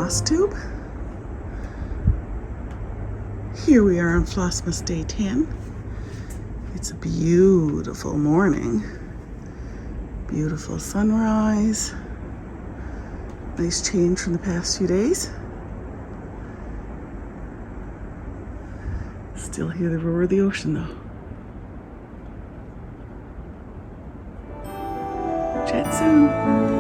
Floss Tube. Here we are on Flossmas Day 10. It's a beautiful morning. Beautiful sunrise. Nice change from the past few days. Still hear the roar of the ocean though. Chat soon.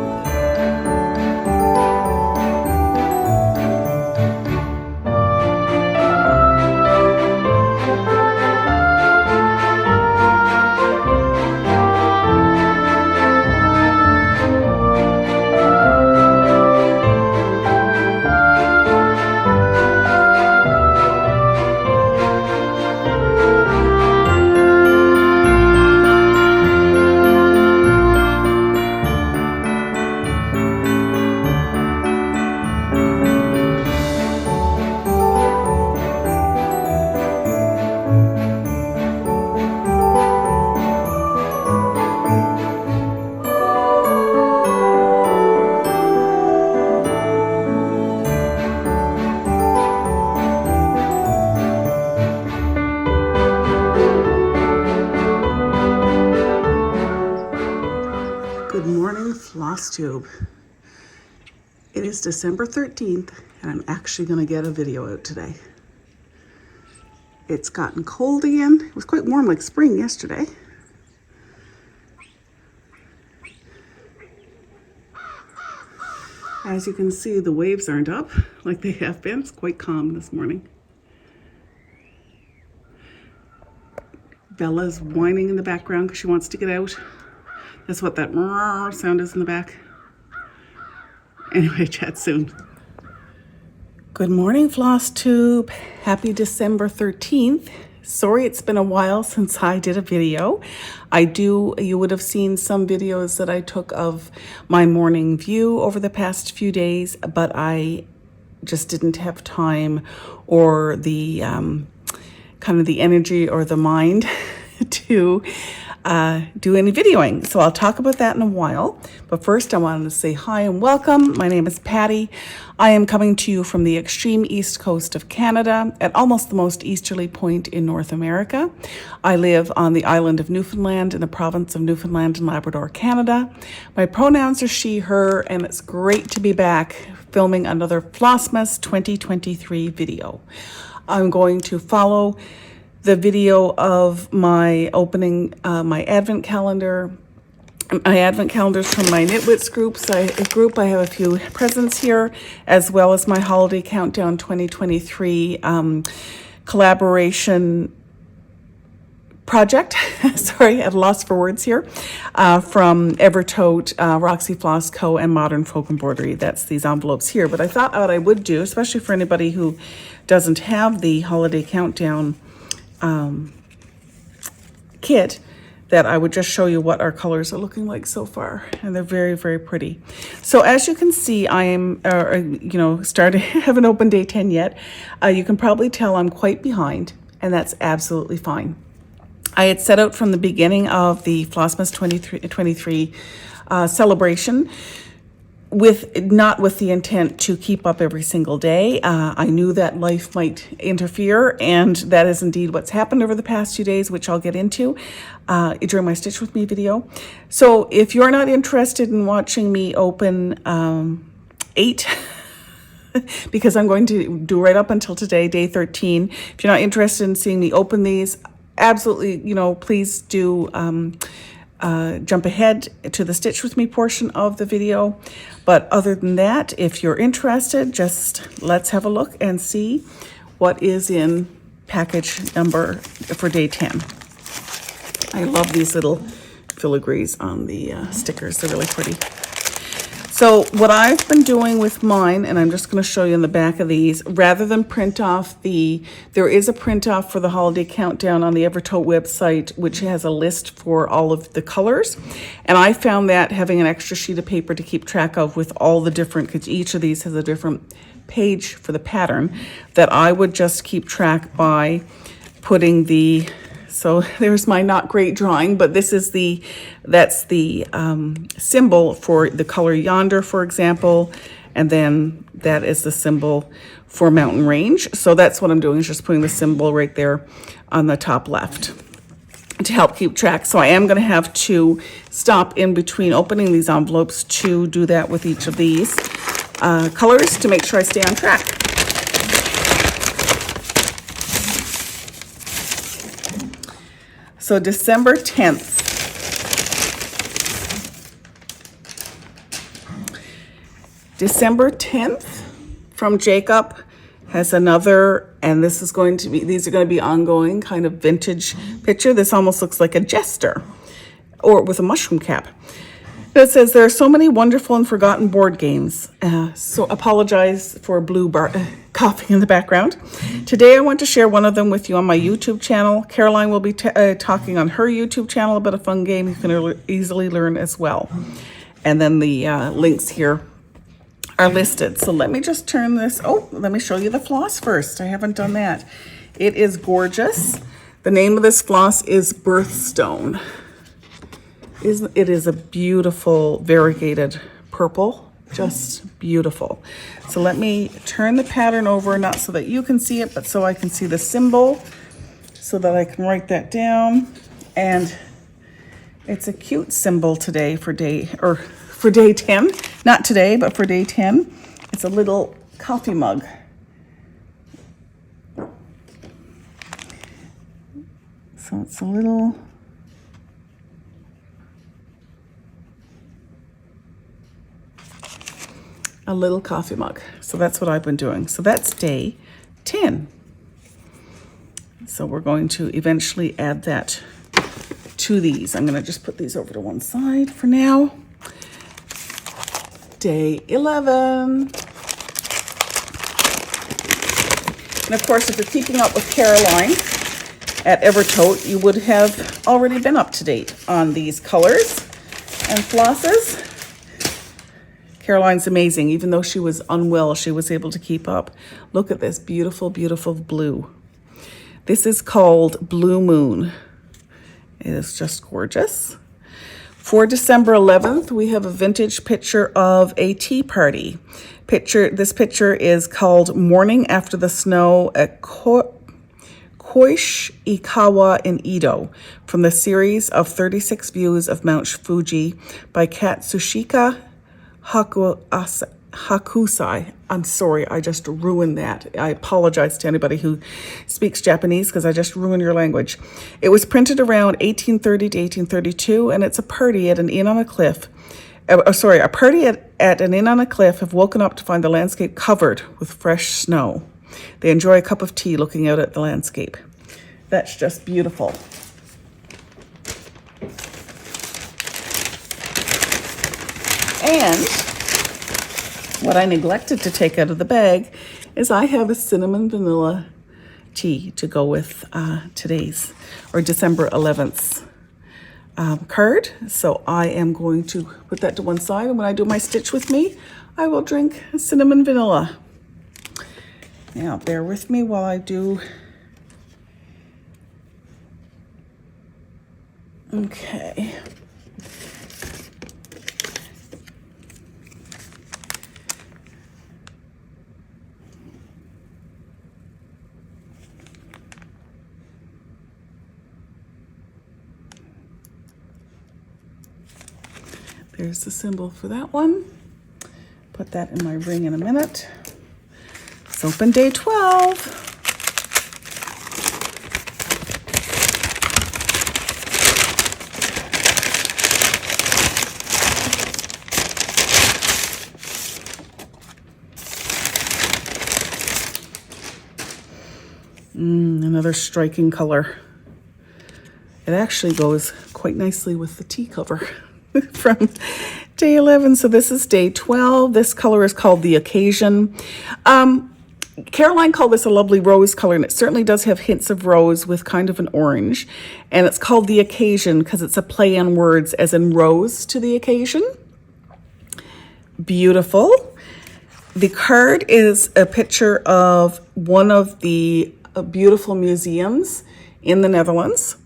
Floss Tube. It is December 13th and I'm actually going to get a video out today. It's gotten cold again. It was quite warm like spring yesterday. As you can see, the waves aren't up like they have been. It's quite calm this morning. Bella's whining in the background because she wants to get out. That's what that sound is in the back. Anyway, chat soon. Good morning, Floss Tube. Happy December 13th. Sorry it's been a while since I did a video. You would have seen some videos that I took of my morning view over the past few days, but I just didn't have time or the kind of the energy or the mind to do any videoing. So I'll talk about that in a while. But first I wanted to say hi and welcome. My name is Patty. I am coming to you from the extreme east coast of Canada at almost the most easterly point in North America. I live on the island of Newfoundland in the province of Newfoundland and Labrador, Canada. My pronouns are she, her, and it's great to be back filming another Flossmas 2023 video. I'm going to follow the video of my opening my advent calendar. My advent calendars from my Knitwhits group. I have a few presents here, as well as my holiday countdown 2023 collaboration project. Sorry, at a loss for words here. From Evertote, Roxy Floss CO, and Modern Folk Embroidery. That's these envelopes here. But I thought what I would do, especially for anybody who doesn't have the holiday countdown kit, that I would just show you what our colors are looking like so far, and they're very, very pretty. So as you can see, I am, haven't opened day 10 yet. You can probably tell I'm quite behind, and that's absolutely fine. I had set out from the beginning of the Flossmas 2023 celebration not with the intent to keep up every single day. I knew that life might interfere, and that is indeed what's happened over the past few days, which I'll get into during my Stitch With Me video. So if you're not interested in watching me open 8, because I'm going to do right up until today, day 13, if you're not interested in seeing me open these, absolutely, please do jump ahead to the Stitch With Me portion of the video. But other than that, if you're interested, just let's have a look and see what is in package number for day 10. I love these little filigrees on the stickers. They're really pretty. So what I've been doing with mine, and I'm just going to show you in the back of these, rather than print off there is a print off for the holiday countdown on the Evertote website, which has a list for all of the colors. And I found that having an extra sheet of paper to keep track of with all the different, because each of these has a different page for the pattern, that I would just keep track by putting the, so there's my not great drawing, but this is that's the symbol for the color yonder, for example, And then that is the symbol for mountain range. So that's what I'm doing, is just putting the symbol right there on the top left to help keep track. So I am going to have to stop in between opening these envelopes to do that with each of these colors to make sure I stay on track. So December 10th. December 10th from Jacob has another, and this is going to be, these are going to be ongoing, kind of vintage picture. This almost looks like a jester, or with a mushroom cap. It says, there are so many wonderful and forgotten board games. So apologize for blue coughing in the background. Today I want to share one of them with you on my YouTube channel. Caroline will be talking on her YouTube channel about a fun game you can easily learn as well. And then the links here are listed. So let me just turn this. Oh, let me show you the floss first. I haven't done that. It is gorgeous. The name of this floss is Birthstone. It is a beautiful variegated purple, just beautiful. So let me turn the pattern over, not so that you can see it, but so I can see the symbol, so that I can write that down. And it's a cute symbol today for day 10. Not today, but for day 10. It's a little coffee mug. So it's a little coffee mug. So that's what I've been doing. So that's day 10. So we're going to eventually add that to these. I'm going to just put these over to one side for now. Day 11. And of course, if you're keeping up with Caroline at Evertote, you would have already been up to date on these colors and flosses. Caroline's amazing. Even though she was unwell, she was able to keep up. Look at this beautiful, beautiful blue. This is called Blue Moon. It is just gorgeous. For December 11th, we have a vintage picture of a tea party. This picture is called Morning After the Snow at Koishikawa in Edo, from the series of 36 Views of Mount Fuji by Katsushika Hakusai. I'm sorry, I just ruined that. I apologize to anybody who speaks Japanese because I just ruined your language. It was printed around 1830 to 1832, and it's a party at an inn on a cliff. A party at an inn on a cliff have woken up to find the landscape covered with fresh snow. They enjoy a cup of tea looking out at the landscape. That's just beautiful. And what I neglected to take out of the bag is I have a cinnamon vanilla tea to go with today's, or December 11th card. So I am going to put that to one side, and when I do my stitch with me, I will drink cinnamon vanilla. Now bear with me while I do. Okay. There's the symbol for that one. Put that in my ring in a minute. Let's open day 12. Another striking color. It actually goes quite nicely with the tea cover from day 11. So this is day 12. This color is called The Occasion. Caroline called this a lovely rose color, and it certainly does have hints of rose with kind of an orange. And it's called The Occasion because it's a play on words, as in rose to the occasion. Beautiful. The card is a picture of one of the beautiful museums in the Netherlands.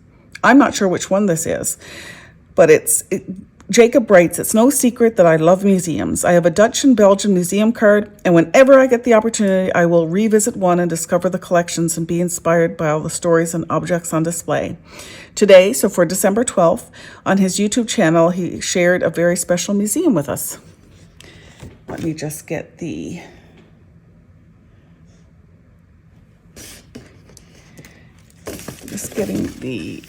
I'm not sure which one this is, but Jacob writes, it's no secret that I love museums. I have a Dutch and Belgian museum card, and whenever I get the opportunity, I will revisit one and discover the collections and be inspired by all the stories and objects on display. Today, so for December 12th, on his YouTube channel, he shared a very special museum with us. Let me just get the... Just getting the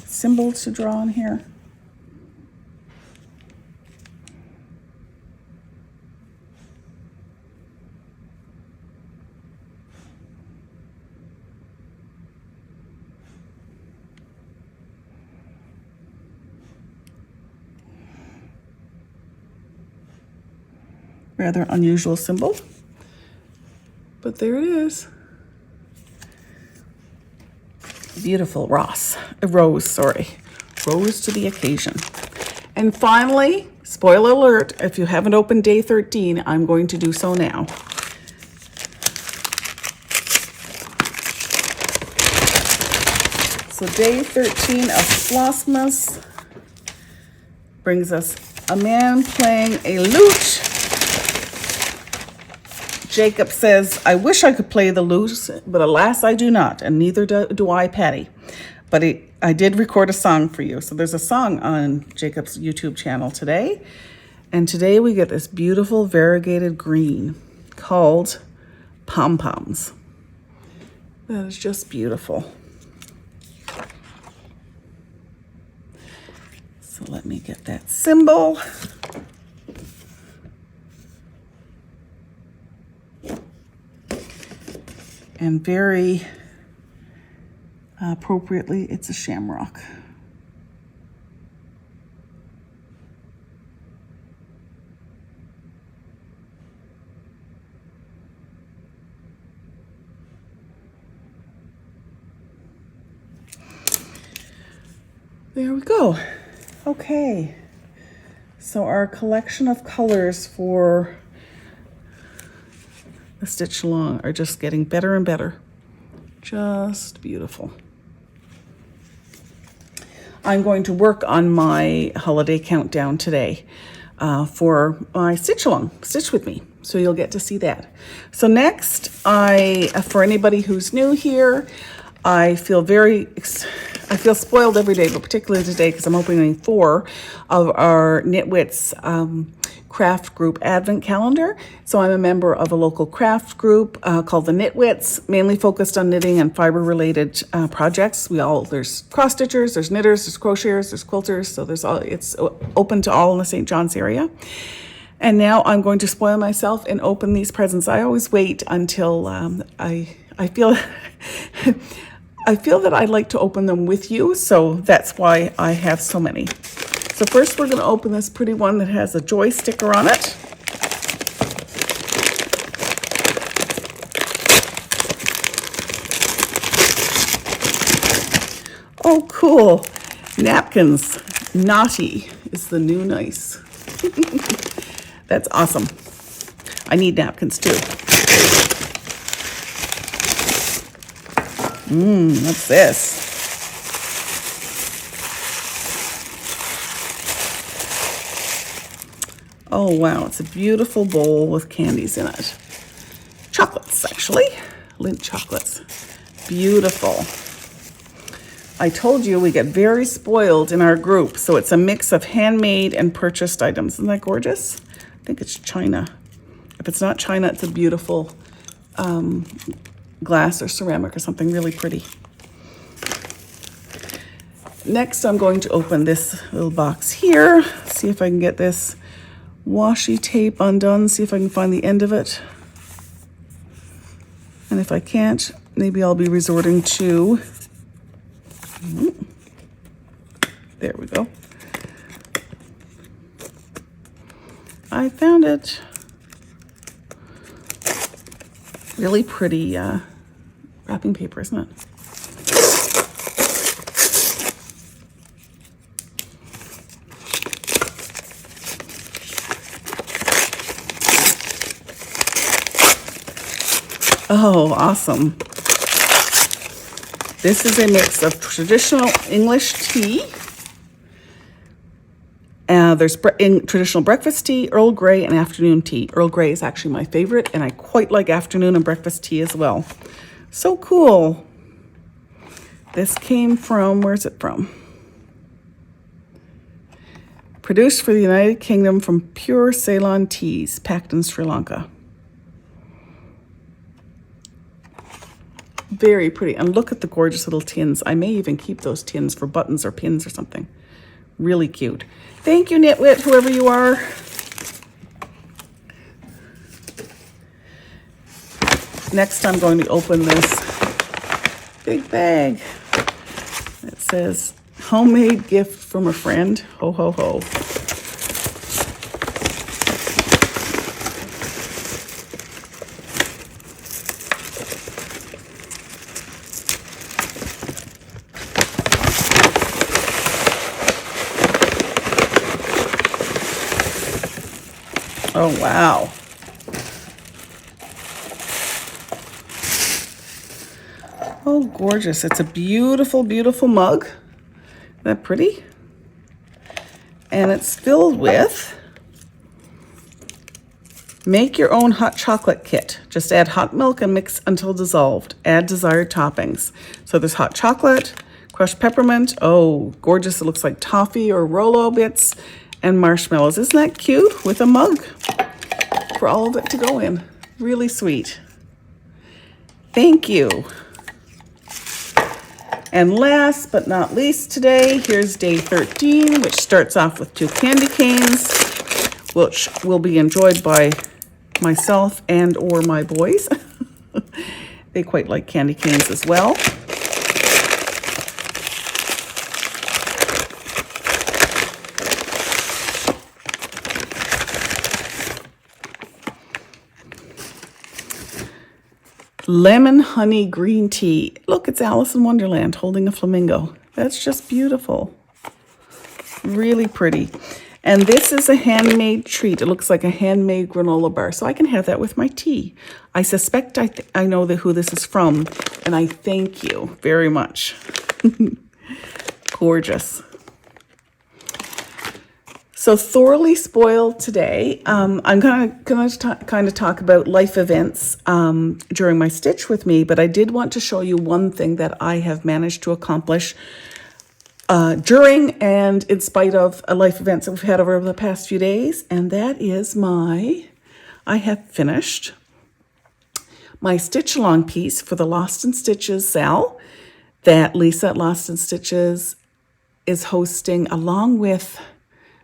symbol to draw on here. Rather unusual symbol, but there it is. Beautiful rose to the occasion. And finally, spoiler alert, if you haven't opened day 13, I'm going to do so now. So day 13 of Flossmas brings us a man playing a lute. Jacob says, I wish I could play the lute, but alas, I do not, and neither do I, Patty. But I did record a song for you. So there's a song on Jacob's YouTube channel today. And today we get this beautiful variegated green called Pom Poms. That is just beautiful. So let me get that symbol. And very appropriately, it's a shamrock. There we go. Okay. So our collection of colors for the stitch along are just getting better and better. Just beautiful. I'm going to work on my holiday countdown today for my stitch along, stitch with me. So you'll get to see that. So next, for anybody who's new here, I feel spoiled every day, but particularly today because I'm opening 4 of our Knitwhits craft group advent calendar. So I'm a member of a local craft group called the Knitwhits, mainly focused on knitting and fiber related projects. There's cross stitchers, there's knitters, there's crocheters, there's quilters. So it's open to all in the St. John's area. And now I'm going to spoil myself and open these presents. I always wait until I feel I feel that I like to open them with you, so that's why I have so many. So first we're going to open this pretty one that has a joy sticker on it. Oh, cool. Napkins. Naughty is the new nice. That's awesome. I need napkins too. What's this? Oh, wow, it's a beautiful bowl with candies in it. Chocolates, actually. Lindt chocolates. Beautiful. I told you we get very spoiled in our group, so it's a mix of handmade and purchased items. Isn't that gorgeous? I think it's China. If it's not China, it's a beautiful glass or ceramic or something really pretty. Next, I'm going to open this little box here. See if I can get this washi tape undone. See if I can find the end of it. And if I can't, maybe I'll be resorting to... There we go. I found it. Really pretty wrapping paper, isn't it? Oh, awesome. This is a mix of traditional English tea There's in traditional breakfast tea, Earl Grey, and afternoon tea. Earl Grey is actually my favorite, and I quite like afternoon and breakfast tea as well. So cool. This came from, where's it from? Produced for the United Kingdom from pure Ceylon teas, packed in Sri Lanka. Very pretty. And look at the gorgeous little tins. I may even keep those tins for buttons or pins or something. Really cute. Thank you, Knitwit, whoever you are. Next, I'm going to open this big bag. It says, homemade gift from a friend. Ho, ho, ho. Oh, wow. Oh, gorgeous. It's a beautiful, beautiful mug. Isn't that pretty? And it's filled with make your own hot chocolate kit. Just add hot milk and mix until dissolved. Add desired toppings. So there's hot chocolate, crushed peppermint. Oh, gorgeous. It looks like toffee or Rolo bits and marshmallows. Isn't that cute? With a mug for all of it to go in. Really sweet. Thank you. And last but not least today, here's day 13, which starts off with 2 candy canes, which will be enjoyed by myself and or my boys. They quite like candy canes as well. Lemon honey green tea. Look, it's Alice in Wonderland holding a flamingo. That's just beautiful. Really pretty. And this is a handmade treat. It looks like a handmade granola bar. So I can have that with my tea. I suspect I know who this is from. And I thank you very much. Gorgeous. So thoroughly spoiled today. I'm going to kind of talk about life events during my stitch with me, but I did want to show you one thing that I have managed to accomplish during and in spite of life events that we've had over the past few days, and that is I have finished my stitch along piece for the Lost in Stitches Sal that Lisa at Lost in Stitches is hosting along with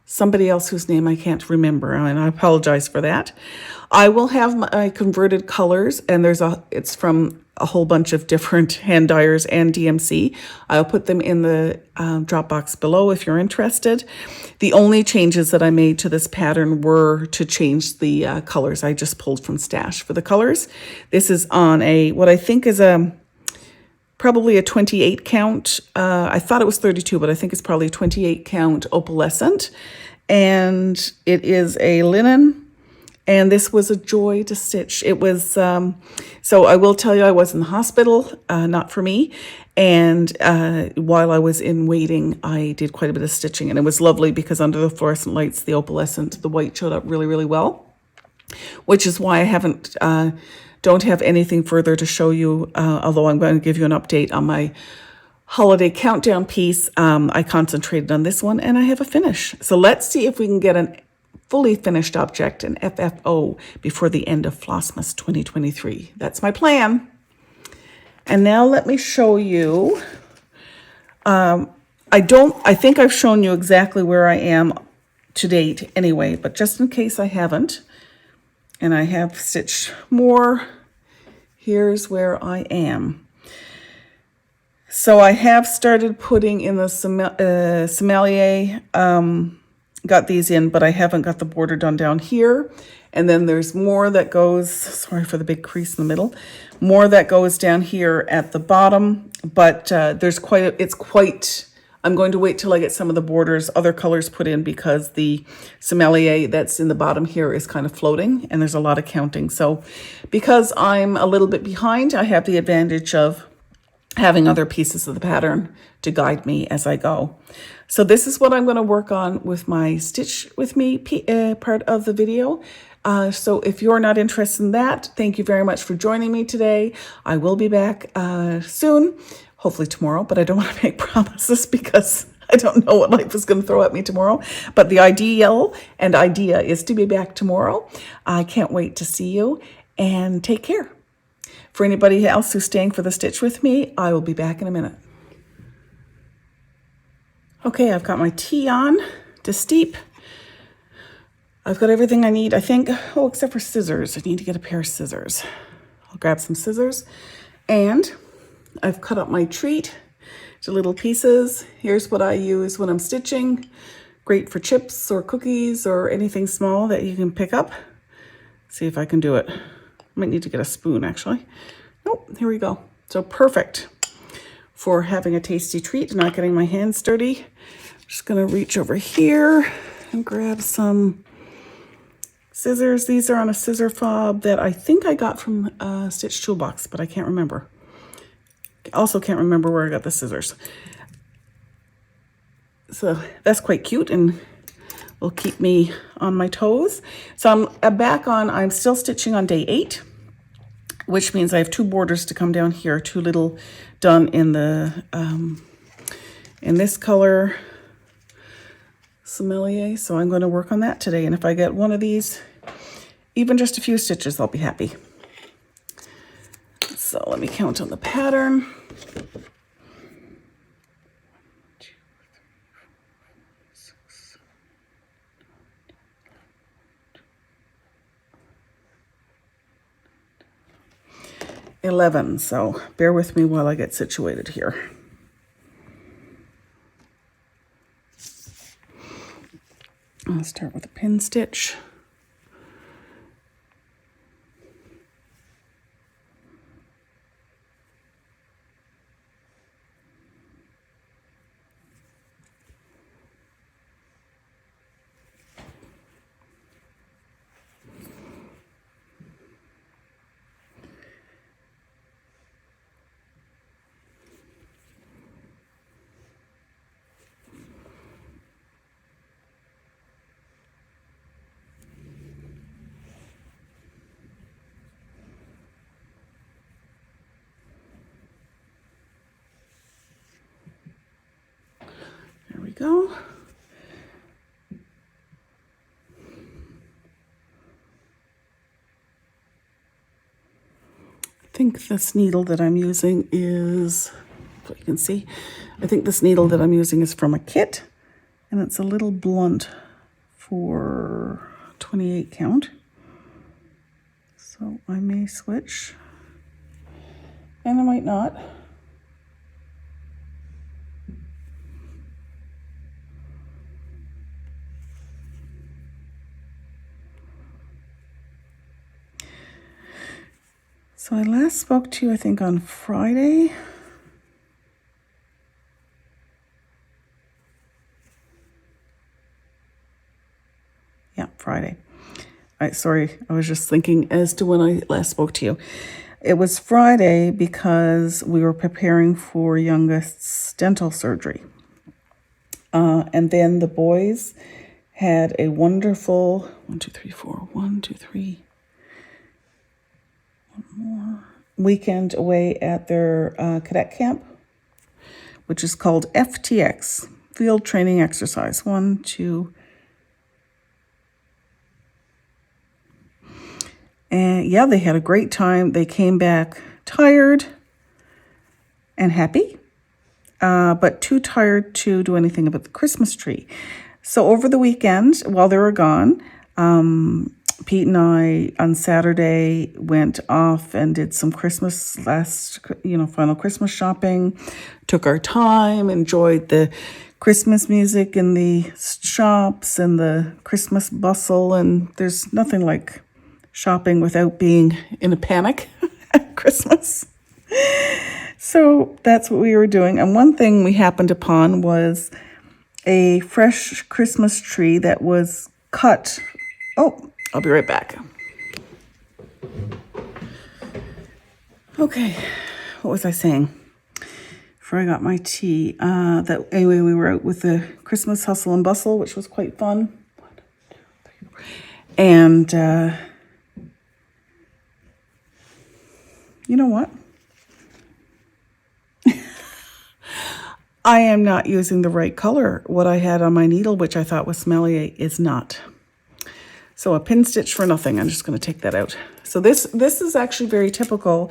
somebody else whose name I can't remember, and I apologize for that. I will have my converted colors, and it's from a whole bunch of different hand dyers and DMC. I'll put them in the drop box below if you're interested. The only changes that I made to this pattern were to change the colors. I just pulled from Stash for the colors. This is on what I think is probably a 28 count. I thought it was 32, but I think it's probably a 28 count opalescent. And it is a linen. And this was a joy to stitch. It was, so I will tell you, I was in the hospital, not for me. And while I was in waiting, I did quite a bit of stitching. And it was lovely because under the fluorescent lights, the opalescent, the white showed up really, really well. Which is why I don't have anything further to show you, although I'm going to give you an update on my holiday countdown piece. I concentrated on this one and I have a finish. So let's see if we can get a fully finished object, an FFO, before the end of Flossmas 2023. That's my plan. And now let me show you. I think I've shown you exactly where I am to date anyway, but just in case I haven't, and I have stitched more, here's where I am. So I have started putting in the sommelier, got these in, but I haven't got the border done down here. And then there's more that goes, sorry for the big crease in the middle, more that goes down here at the bottom, but there's I'm going to wait till I get some of the borders, other colors put in, because the sommelier that's in the bottom here is kind of floating and there's a lot of counting. So because I'm a little bit behind, I have the advantage of having other pieces of the pattern to guide me as I go. So this is what I'm going to work on with my Stitch With Me part of the video. So if you're not interested in that, thank you very much for joining me today. I will be back soon, hopefully tomorrow, but I don't want to make promises because I don't know what life is going to throw at me tomorrow. But the idea is to be back tomorrow. I can't wait to see you, and take care. For anybody else who's staying for the Stitch With Me, I will be back in a minute. Okay, I've got my tea on to steep. I've got everything I need, I think. Oh, except for scissors. I need to get a pair of scissors. I'll grab some scissors. And I've cut up my treat to little pieces. Here's what I use when I'm stitching. Great for chips or cookies or anything small that you can pick up. See if I can do it. Might need to get a spoon, actually. Nope, here we go. So perfect for having a tasty treat, not getting my hands dirty. Just gonna reach over here and grab some scissors. These are on a scissor fob that I think I got from Stitch Toolbox, but I can't remember. Also can't remember where I got the scissors. So that's quite cute and will keep me on my toes. So I'm still stitching on day 8, which means I have 2 borders to come down here, 2 little done in the in this color sommelier. So I'm going to work on that today, and if I get one of these, even just a few stitches, I'll be happy. So let me count on the pattern. 11, so bear with me while I get situated here. I'll start with a pin stitch. There we go. I think this needle that I'm using is, so you can see, I think this needle that I'm using is from a kit, and it's a little blunt for 28 count. So I may switch, and I might not. So I last spoke to you, I think, on Friday. Yeah, Friday. Sorry, I was just thinking as to when I last spoke to you. It was Friday because we were preparing for youngest's dental surgery. And then the boys had a wonderful 1, 2, 3, 4, 1, 2, 3. One more weekend away at their cadet camp, which is called FTX, Field Training Exercise. 1, 2. And yeah, they had a great time. They came back tired and happy, but too tired to do anything about the Christmas tree. So over the weekend, while they were gone, Pete and I on Saturday went off and did some final Christmas shopping, took our time, enjoyed the Christmas music in the shops and the Christmas bustle. And there's nothing like shopping without being in a panic at Christmas. So that's what we were doing. And one thing we happened upon was a fresh Christmas tree that was cut. Oh, I'll be right back. Okay, what was I saying? before I got my tea. Anyway, we were out with the Christmas hustle and bustle, which was quite fun. And you know what? I am not using the right color. What I had on my needle, which I thought was smelly, is not. So a pin stitch for nothing. I'm just going to take that out. So this is actually very typical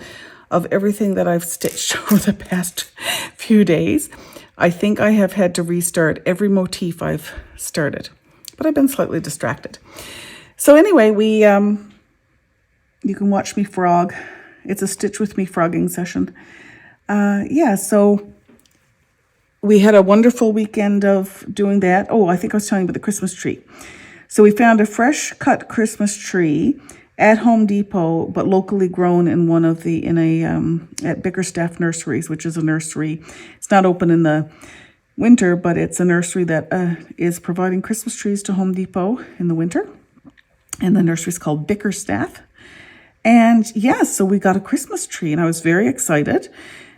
of everything that I've stitched over the past few days. I think I have had to restart every motif I've started, but I've been slightly distracted. So anyway, you can watch me frog. It's a stitch with me frogging session. Yeah, so we had a wonderful weekend of doing that. Oh, I think I was telling you about the Christmas tree. So we found a fresh cut Christmas tree at Home Depot, but locally grown in at Bickerstaff Nurseries, which is a nursery. It's not open in the winter, but it's a nursery that is providing Christmas trees to Home Depot in the winter. And the nursery is called Bickerstaff. And yeah, so we got a Christmas tree, and I was very excited.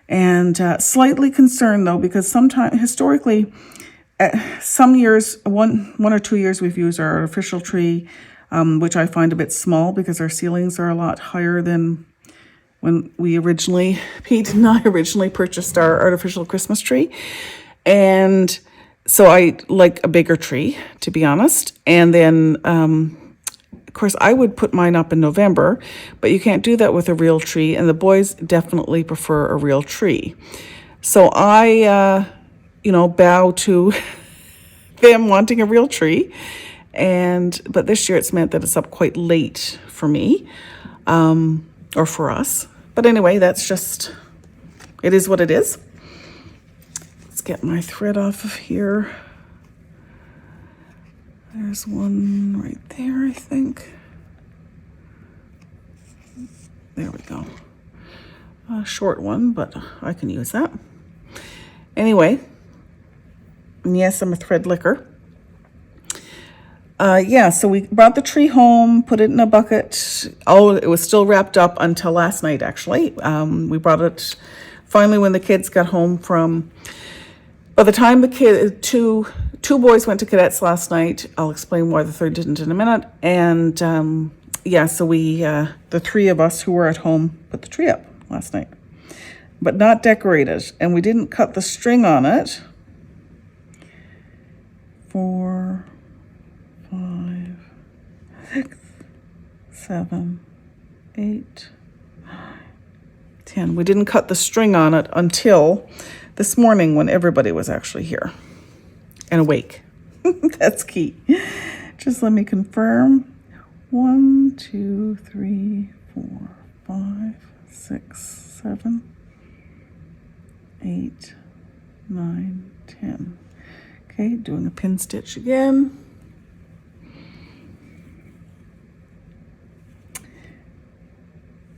And slightly concerned, though, because historically, some years, one or 2 years, we've used our artificial tree, which I find a bit small because our ceilings are a lot higher than when Pete and I originally purchased our artificial Christmas tree. And so I like a bigger tree, to be honest. And then, of course, I would put mine up in November, but you can't do that with a real tree, and the boys definitely prefer a real tree. So I, bow to them wanting a real tree, but this year it's meant that it's up quite late for me, or for us. But anyway, it is what it is. Let's get my thread off of here. There's one right there, I think. There we go. A short one, but I can use that. Anyway, and yes, I'm a thread licker. So we brought the tree home, put it in a bucket. Oh, it was still wrapped up until last night, actually. We brought it finally when the kids got home by the time two boys went to cadets last night. I'll explain why the third didn't in a minute. And so the three of us who were at home put the tree up last night, but not decorated. And we didn't cut the string on it. 4, 5, 6, 7, 8, 9, 10. We didn't cut the string on it until this morning when everybody was actually here and awake. That's key. Just let me confirm. 1, 2, 3, 4, 5, 6, 7, 8, 9, 10. Okay, doing a pin stitch again.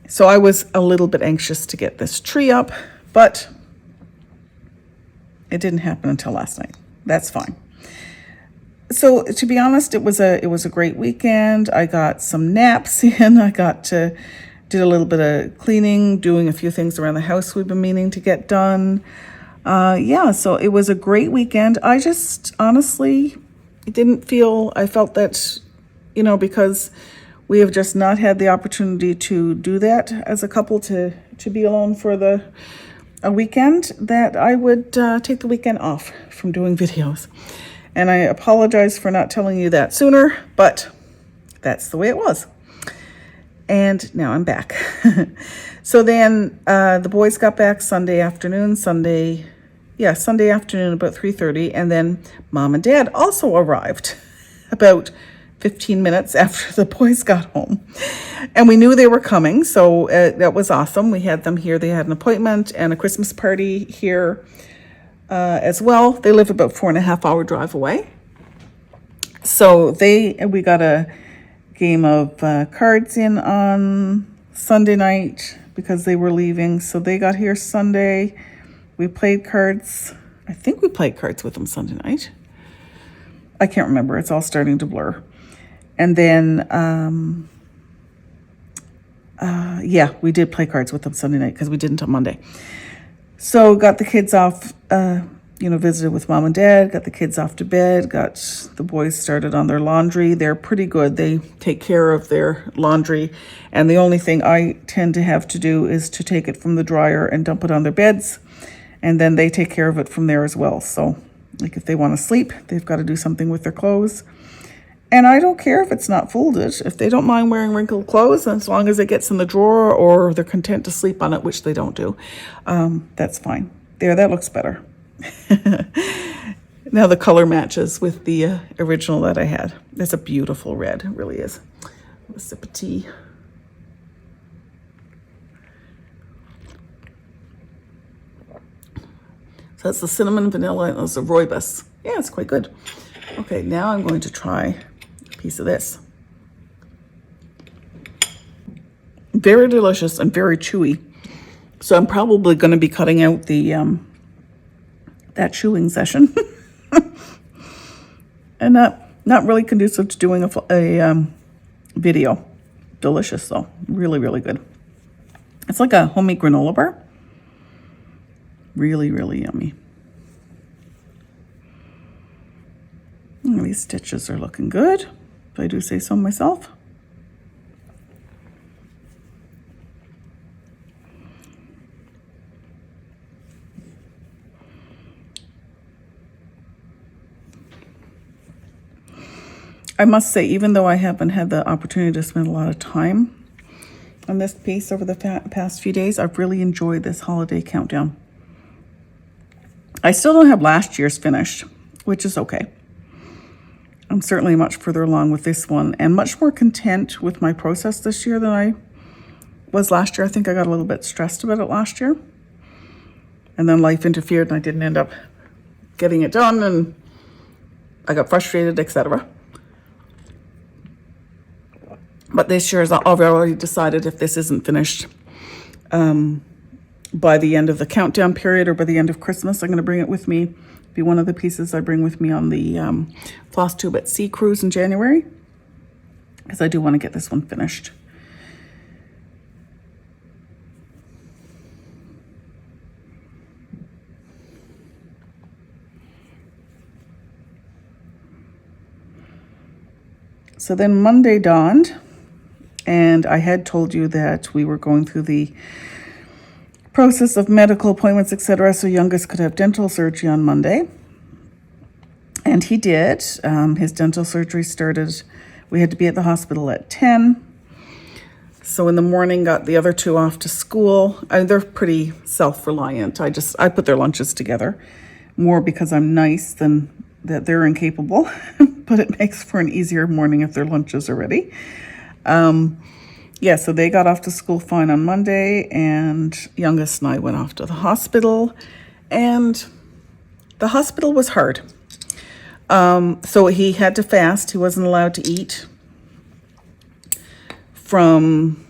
So I was a little bit anxious to get this tree up, but it didn't happen until last night. That's fine. So to be honest, it was a great weekend. I got some naps in. Did a little bit of cleaning, doing a few things around the house we've been meaning to get done. So it was a great weekend. I just honestly I felt that, because we have just not had the opportunity to do that as a couple, to be alone for a weekend, that I would take the weekend off from doing videos. And I apologize for not telling you that sooner, but that's the way it was. And now I'm back. So then the boys got back Sunday afternoon about 3:30, and then Mom and Dad also arrived about 15 minutes after the boys got home. And we knew they were coming, so that was awesome. We had them here. They had an appointment and a Christmas party here as well. They live about 4.5 hour drive away. So we got a game of cards in on Sunday night because they were leaving. So they got here Sunday. We played cards. I think we played cards with them Sunday night. I can't remember. It's all starting to blur. And then, we did play cards with them Sunday night because we didn't on Monday. So got the kids off, visited with mom and dad, got the kids off to bed, got the boys started on their laundry. They're pretty good. They take care of their laundry. And the only thing I tend to have to do is to take it from the dryer and dump it on their beds. And then they take care of it from there as well. So like if they want to sleep, they've got to do something with their clothes. And I don't care if it's not folded. If they don't mind wearing wrinkled clothes, as long as it gets in the drawer or they're content to sleep on it, which they don't do, that's fine. There, that looks better. Now the color matches with the original that I had. It's a beautiful red, it really is. A sip of tea. So that's the cinnamon, vanilla, and that's the rooibos. Yeah, it's quite good. Okay, now I'm going to try a piece of this. Very delicious and very chewy. So I'm probably going to be cutting out the that chewing session. And not really conducive to doing a video. Delicious though, really, really good. It's like a homemade granola bar. Really, really yummy. These stitches are looking good, if I do say so myself. I must say, even though I haven't had the opportunity to spend a lot of time on this piece over the past few days, I've really enjoyed this holiday countdown. I still don't have last year's finished, which is okay. I'm certainly much further along with this one and much more content with my process this year than I was last year. I think I got a little bit stressed about it last year. And then life interfered and I didn't end up getting it done and I got frustrated, etc. But this year, I've already decided if this isn't finished by the end of the countdown period or by the end of Christmas, I'm going to bring it with me. Be one of the pieces I bring with me on the Floss Tube at Sea cruise in January, because I do want to get this one finished. So then Monday dawned. And I had told you that we were going through the process of medical appointments, etc. So youngest could have dental surgery on Monday. And he did. His dental surgery started, we had to be at the hospital at 10. So in the morning, got the other two off to school. They're pretty self-reliant. I put their lunches together more because I'm nice than that they're incapable. But it makes for an easier morning if their lunches are ready. So they got off to school fine on Monday, and youngest and I went off to the hospital, and the hospital was hard. So he had to fast. He wasn't allowed to eat from,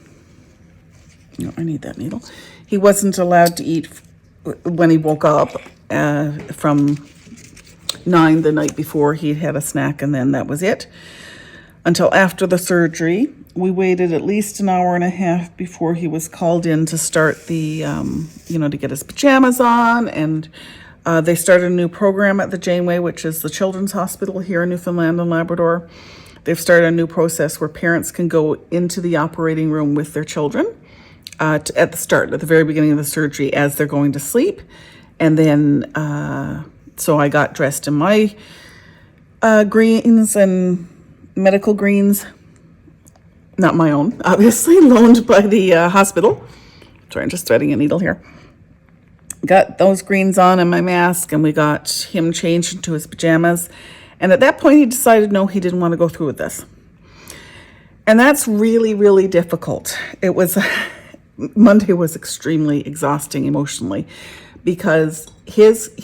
I need that needle. He wasn't allowed to eat when he woke up from 9 the night before. He had a snack and then that was it. Until after the surgery. We waited at least an hour and a half before he was called in to start the, to get his pajamas on. And they started a new program at the Janeway, which is the Children's Hospital here in Newfoundland and Labrador. They've started a new process where parents can go into the operating room with their children at the very beginning of the surgery as they're going to sleep. And then, so I got dressed in my greens and medical greens. Not my own, obviously, loaned by the hospital. Sorry, I'm just threading a needle here. Got those greens on and my mask, and we got him changed into his pajamas. And at that point, he decided, no, he didn't want to go through with this. And that's really, really difficult. Monday was extremely exhausting emotionally because he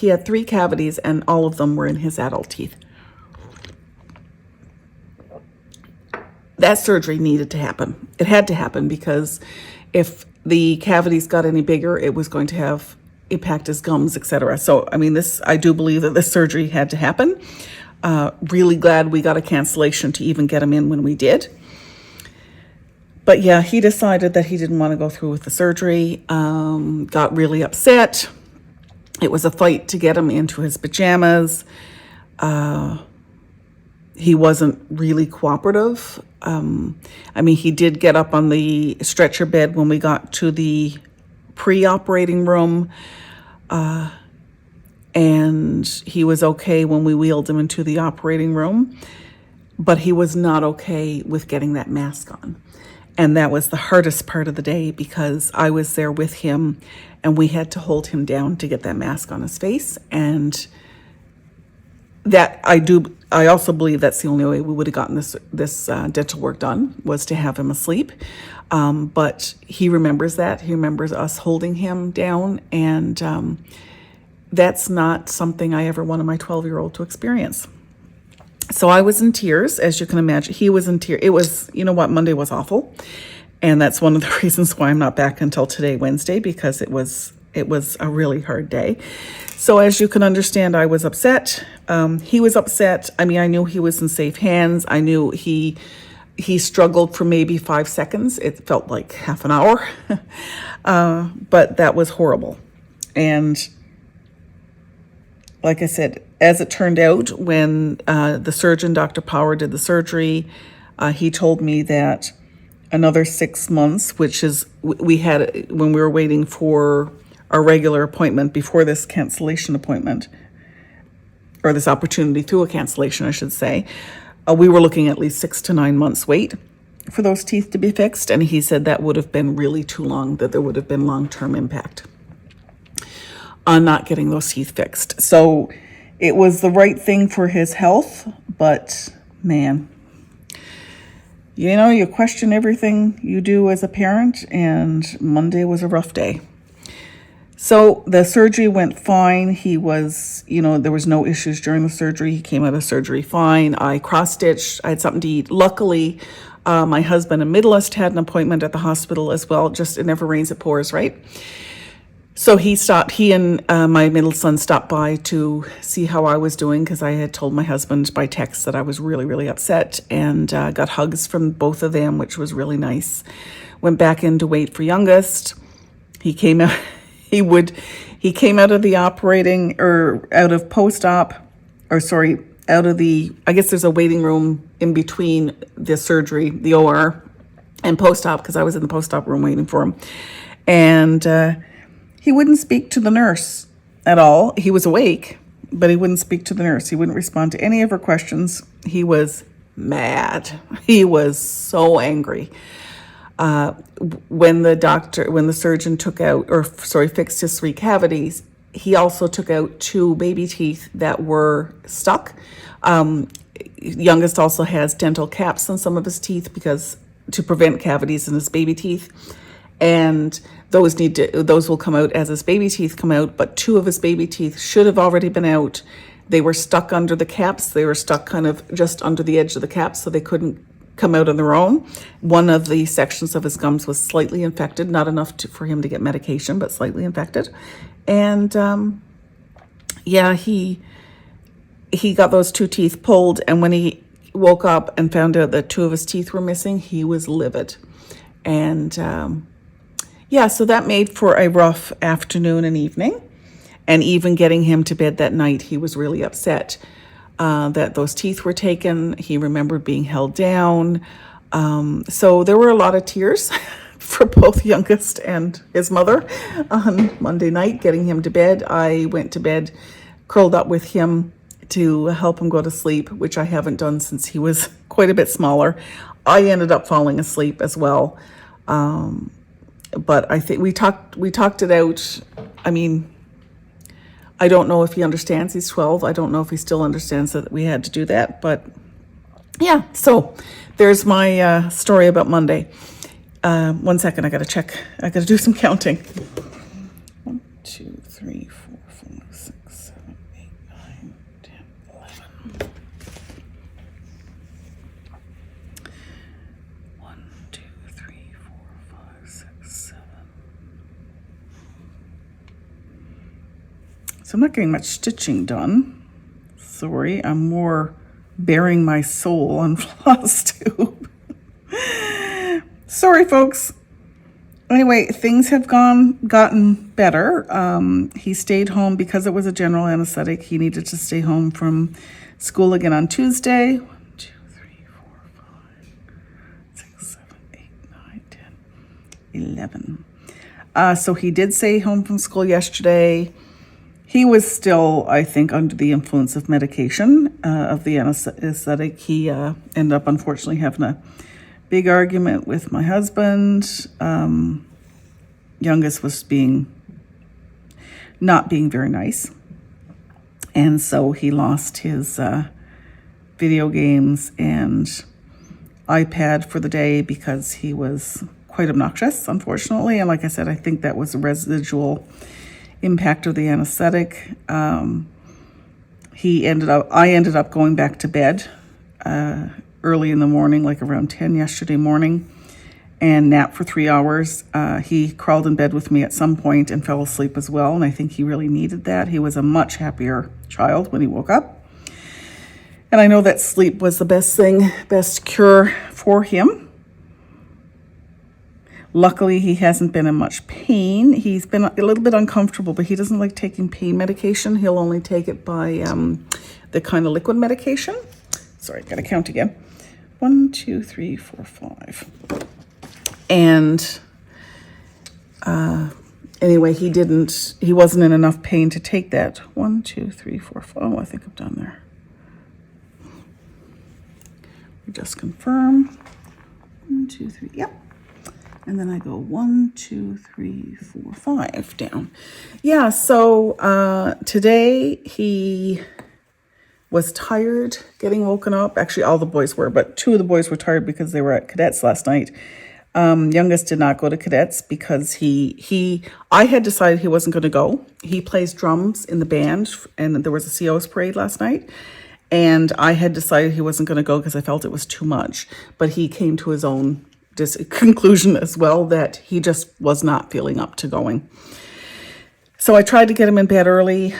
had 3 cavities and all of them were in his adult teeth. That surgery needed to happen. It had to happen because if the cavities got any bigger, it was going to impact his gums, etc. So, I do believe that this surgery had to happen. Really glad we got a cancellation to even get him in when we did. But yeah, he decided that he didn't want to go through with the surgery, got really upset. It was a fight to get him into his pajamas. He wasn't really cooperative. I mean, he did get up on the stretcher bed when we got to the pre-operating room, and he was okay when we wheeled him into the operating room, but he was not okay with getting that mask on. And that was the hardest part of the day, because I was there with him and we had to hold him down to get that mask on his face. And that I also believe that's the only way we would have gotten this dental work done, was to have him asleep. But he remembers that. He remembers us holding him down, and that's not something I ever wanted my 12-year-old to experience. So I was in tears, as you can imagine. He was in tears. It was, you know what, Monday was awful. And that's one of the reasons why I'm not back until today, Wednesday, because it was a really hard day. So as you can understand, I was upset. He was upset. I mean, I knew he was in safe hands. I knew he struggled for maybe 5 seconds. It felt like half an hour. But that was horrible. And like I said, as it turned out, when the surgeon, Dr. Power, did the surgery, he told me that another 6 months, which is, we had, when we were waiting for our regular appointment before this cancellation appointment, or this opportunity through a cancellation, I should say, we were looking at least 6 to 9 months wait for those teeth to be fixed. And he said that would have been really too long, that there would have been long-term impact on not getting those teeth fixed. So it was the right thing for his health, but man, you know, you question everything you do as a parent, and Monday was a rough day. So the surgery went fine. He was, you know, there was no issues during the surgery. He came out of surgery fine. I cross-stitched. I had something to eat. Luckily, my husband and Middleist had an appointment at the hospital as well. Just, it never rains, it pours, right? So he and my middle son stopped by to see how I was doing, because I had told my husband by text that I was really, really upset, and got hugs from both of them, which was really nice. Went back in to wait for youngest. He came out. He came out of the operating, or out of post-op, or sorry, out of the, I guess there's a waiting room in between the surgery, the OR, and post-op, because I was in the post-op room waiting for him. And he wouldn't speak to the nurse at all. He was awake, but he wouldn't speak to the nurse. He wouldn't respond to any of her questions. He was mad. He was so angry. When the surgeon fixed his 3 cavities, he also took out 2 baby teeth that were stuck. Youngest also has dental caps on some of his teeth, because to prevent cavities in his baby teeth. And those will come out as his baby teeth come out, but 2 of his baby teeth should have already been out. They were stuck under the caps. They were stuck kind of just under the edge of the caps, so they couldn't come out on their own. One of the sections of his gums was slightly infected, not enough for him to get medication, but slightly infected. And yeah, he got those 2 teeth pulled, and when he woke up and found out that 2 of his teeth were missing, he was livid. And yeah, so that made for a rough afternoon and evening. And even getting him to bed that night, he was really upset that those teeth were taken. He remembered being held down. So there were a lot of tears for both youngest and his mother on Monday night, getting him to bed. I went to bed, curled up with him to help him go to sleep, which I haven't done since he was quite a bit smaller. I ended up falling asleep as well. But I think we talked it out. I mean, I don't know if he understands. He's 12. I don't know if he still understands that we had to do that. But yeah, so there's my story about Monday. 1 second, I got to check. I got to do some counting. 1, 2, 3, 4, 5, 6, 7, 8, 9, 10, 11. 1, 2, 3, 4, 5, 6, 7. So I'm not getting much stitching done. Sorry, I'm more bearing my soul on Floss Tube. Sorry, folks. anyway, things have gotten better. He stayed home because it was a general anesthetic. He needed to stay home from school again on Tuesday. 1, 2, 3, 4, 5, 6, 7, 8, 9, 10, 11. So he did stay home from school yesterday. He was still, I think, under the influence of medication, of the anesthetic. He ended up, unfortunately, having a big argument with my husband. Youngest was not being very nice. And so he lost his video games and iPad for the day because he was quite obnoxious, unfortunately. And like I said, I think that was a residual impact of the anesthetic. I ended up going back to bed early in the morning, like around 10 yesterday morning, and napped for 3 hours. He crawled in bed with me at some point and fell asleep as well, and I think he really needed that. He was a much happier child when he woke up. And I know that sleep was the best cure for him. Luckily, he hasn't been in much pain. He's been a little bit uncomfortable, but he doesn't like taking pain medication. He'll only take it by the kind of liquid medication. Sorry, gotta count again. 1, 2, 3, 4, 5. And anyway, he wasn't in enough pain to take that. 1, 2, 3, 4, 5. Oh, I think I'm done there. We just confirm. 1, 2, 3, yep. And then I go 1, 2, 3, 4, 5 down. Yeah, so today he was tired getting woken up. Actually, all the boys were, but 2 of the boys were tired because they were at cadets last night. Youngest did not go to cadets because I had decided he wasn't going to go. He plays drums in the band, and there was a CO's parade last night. And I had decided he wasn't going to go because I felt it was too much. But he came to his own conclusion as well that he just was not feeling up to going. So I tried to get him in bed early.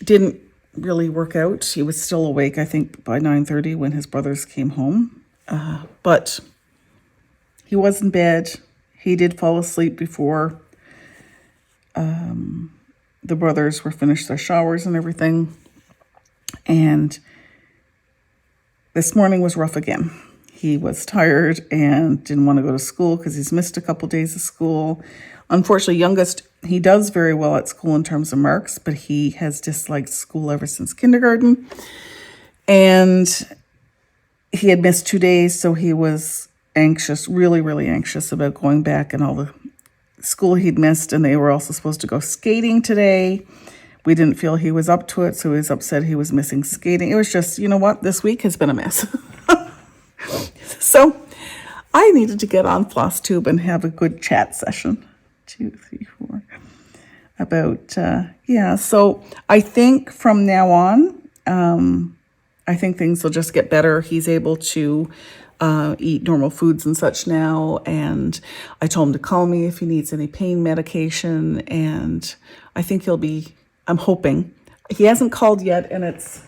Didn't really work out. He was still awake, I think, by 9:30 when his brothers came home. But he was in bed. He did fall asleep before the brothers were finished their showers and everything. And this morning was rough again. He was tired and didn't want to go to school because he's missed a couple days of school. Unfortunately, youngest, he does very well at school in terms of marks, but he has disliked school ever since kindergarten. And he had missed 2 days, so he was anxious, really, really anxious about going back and all the school he'd missed. And they were also supposed to go skating today. We didn't feel he was up to it, so he was upset he was missing skating. It was just, you know what? This week has been a mess. So I needed to get on FlossTube and have a good chat session. 2, 3, 4. About, so I think from now on, I think things will just get better. He's able to eat normal foods and such now. And I told him to call me if he needs any pain medication. And I think I'm hoping. He hasn't called yet, and it's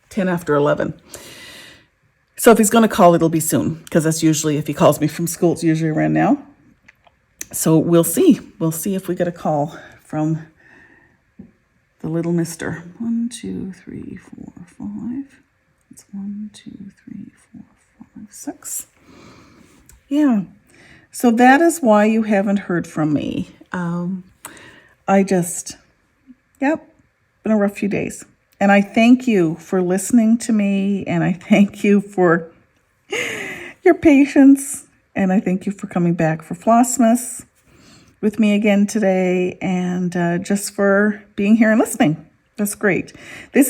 10 after 11. So if he's going to call, it'll be soon, because that's usually, if he calls me from school, it's usually around now. So we'll see. We'll see if we get a call from the little mister. 1, 2, 3, 4, 5. It's 1, 2, 3, 4, 5, 6. Yeah. So that is why you haven't heard from me. Been a rough few days. And I thank you for listening to me, and I thank you for your patience, and I thank you for coming back for Flossmas with me again today, and just for being here and listening. That's great. I'm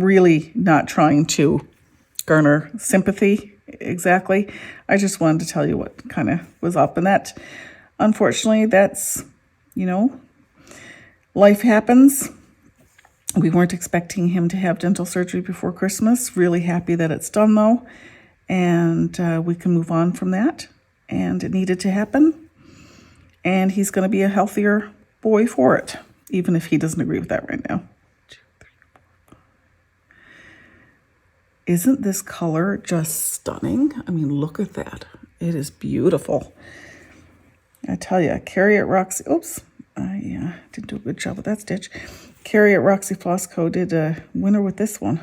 really not trying to garner sympathy exactly. I just wanted to tell you what kind of was up, and that, unfortunately, that's, life happens. We weren't expecting him to have dental surgery before Christmas. Really happy that it's done, though. And we can move on from that. And it needed to happen. And he's going to be a healthier boy for it, even if he doesn't agree with that right now. 2, 3, 4, 5. Isn't this color just stunning? I mean, look at that. It is beautiful. I tell you, Carrie at Roxy, oops, I didn't do a good job with that stitch. Carrie at Roxy Floss Co. did a winner with this one.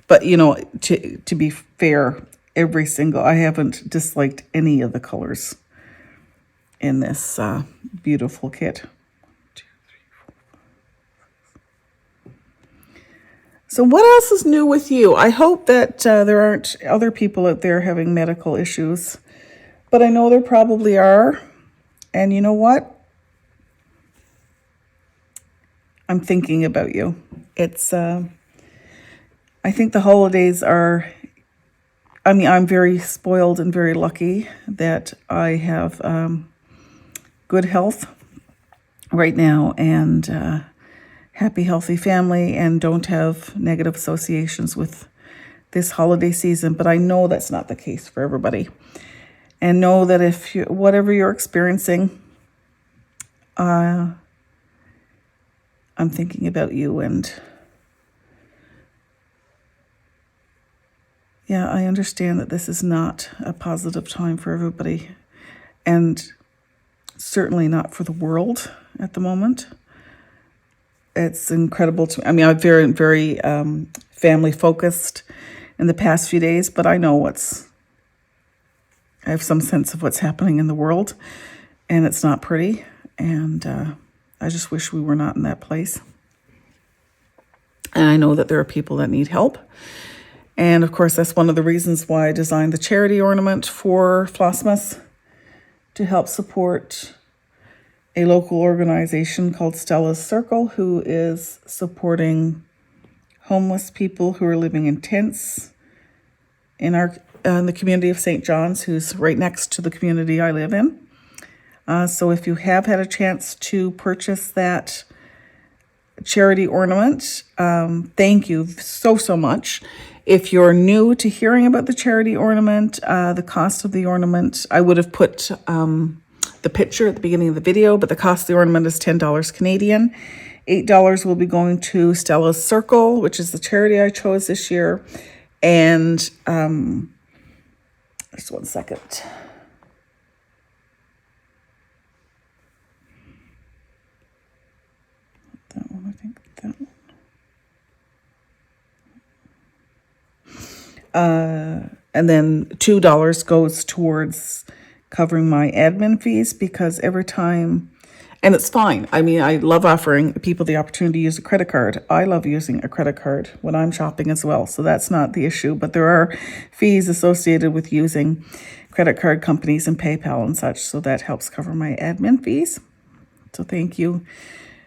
But, you know, to be fair, I haven't disliked any of the colors in this beautiful kit. So what else is new with you? I hope that there aren't other people out there having medical issues, but I know there probably are. And you know what? I'm thinking about you. It's, I think the holidays are, I mean, I'm very spoiled and very lucky that I have good health right now and happy, healthy family and don't have negative associations with this holiday season. But I know that's not the case for everybody. And know that if you, whatever you're experiencing, I'm thinking about you. And yeah, I understand that this is not a positive time for everybody. And certainly not for the world at the moment. It's incredible to me. I mean, I'm very, very family focused in the past few days, but I know I have some sense of what's happening in the world, and it's not pretty. And I just wish we were not in that place. And I know that there are people that need help. And of course, that's one of the reasons why I designed the charity ornament for Flossmas to help support a local organization called Stella's Circle, who is supporting homeless people who are living in tents in the community of St. John's, who's right next to the community I live in. So if you have had a chance to purchase that charity ornament, thank you so much. If you're new to hearing about the charity ornament, the cost of the ornament, I would have put the picture at the beginning of the video, but the cost of the ornament is $10 Canadian. $8 will be going to Stella's Circle, which is the charity I chose this year. And just one second. That one, I think that one. And then $2 goes towards covering my admin fees, because every time, and it's fine. I mean, I love offering people the opportunity to use a credit card. I love using a credit card when I'm shopping as well. So that's not the issue, but there are fees associated with using credit card companies and PayPal and such. So that helps cover my admin fees. So thank you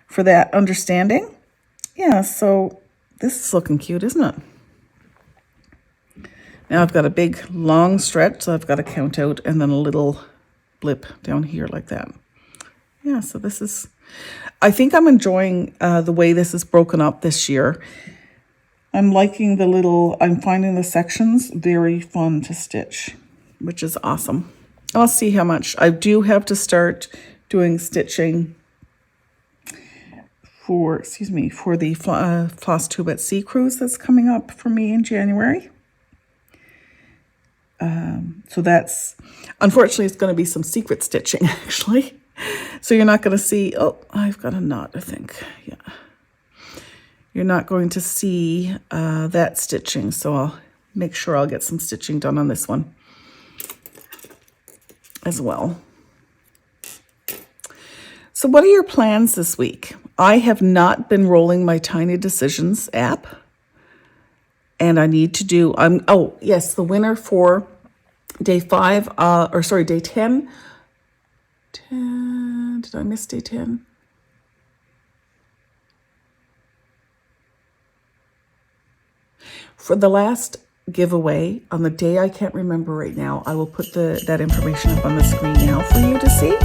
for that understanding. Yeah, so this is looking cute, isn't it? Now I've got a big long stretch, so I've got to count out, and then a little blip down here like that. Yeah, so this is, I think I'm enjoying the way this is broken up this year. I'm liking I'm finding the sections very fun to stitch, which is awesome. I'll see how much. I do have to start doing stitching for the Floss Tube at Sea cruise that's coming up for me in January. So that's, unfortunately, it's going to be some secret stitching, actually. So you're not going to see, oh, I've got a knot, I think. Yeah. You're not going to see that stitching. So I'll make sure I'll get some stitching done on this one as well. So what are your plans this week? I have not been rolling my Tiny Decisions app. And I need to do, oh, yes, the winner for day 10. 10, did I miss day 10? For the last giveaway, on the day I can't remember right now, I will put that information up on the screen now for you to see.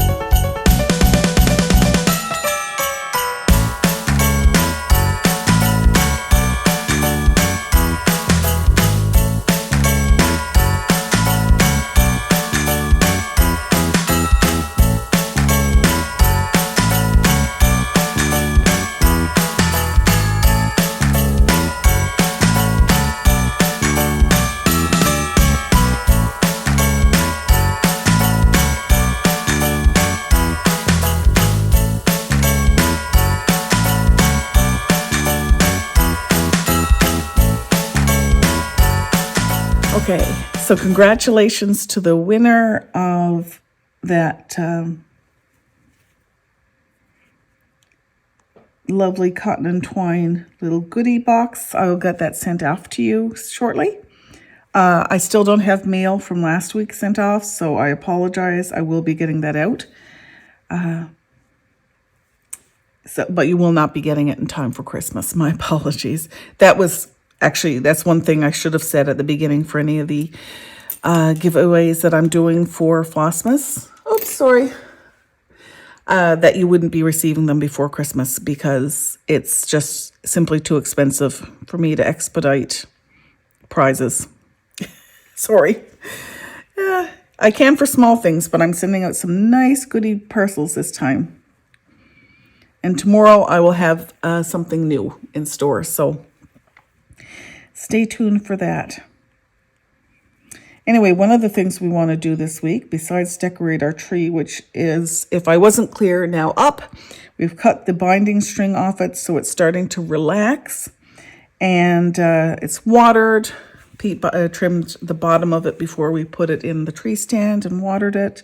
Okay, so congratulations to the winner of that lovely cotton and twine little goodie box. I will get that sent off to you shortly. I still don't have mail from last week sent off, so I apologize. I will be getting that out. But you will not be getting it in time for Christmas. My apologies. That's one thing I should have said at the beginning for any of the giveaways that I'm doing for Flossmas. Oops, sorry. That you wouldn't be receiving them before Christmas because it's just simply too expensive for me to expedite prizes. Sorry. Yeah, I can for small things, but I'm sending out some nice goodie parcels this time. And tomorrow I will have something new in store, so stay tuned for that. Anyway, one of the things we want to do this week, besides decorate our tree, which is, if I wasn't clear, now up. We've cut the binding string off it, so it's starting to relax. And it's watered. Pete trimmed the bottom of it before we put it in the tree stand and watered it.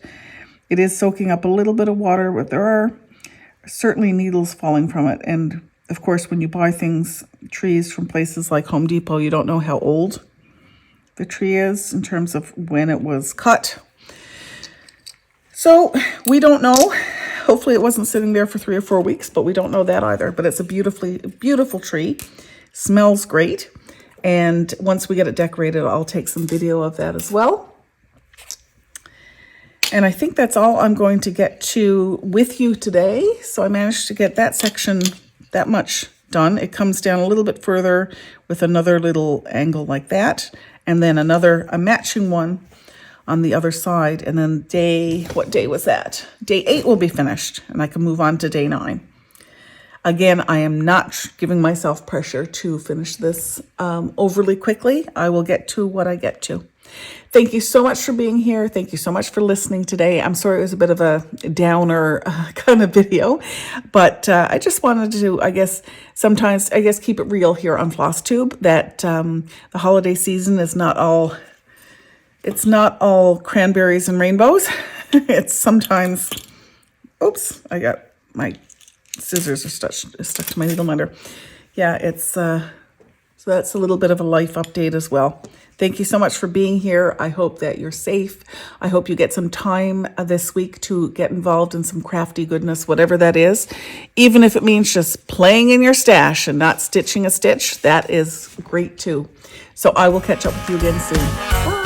It is soaking up a little bit of water, but there are certainly needles falling from it. And of course, when you buy trees from places like Home Depot, you don't know how old the tree is in terms of when it was cut. So we don't know. Hopefully it wasn't sitting there for 3 or 4 weeks, but we don't know that either. But it's a beautiful tree. Smells great. And once we get it decorated, I'll take some video of that as well. And I think that's all I'm going to get to with you today. So I managed to get that section that much done. It comes down a little bit further with another little angle like that. And then a matching one on the other side. And then what day was that? Day 8 will be finished and I can move on to day 9. Again, I am not giving myself pressure to finish this overly quickly. I will get to what I get to. Thank you so much for being here. Thank you so much for listening today. I'm sorry it was a bit of a downer kind of video, but I just wanted to, sometimes keep it real here on FlossTube, that the holiday season is not all cranberries and rainbows. It's sometimes, oops, I got my scissors are stuck to my needle minder. Yeah, so that's a little bit of a life update as well. Thank you so much for being here. I hope that you're safe. I hope you get some time this week to get involved in some crafty goodness, whatever that is. Even if it means just playing in your stash and not stitching a stitch, that is great too. So I will catch up with you again soon. Bye.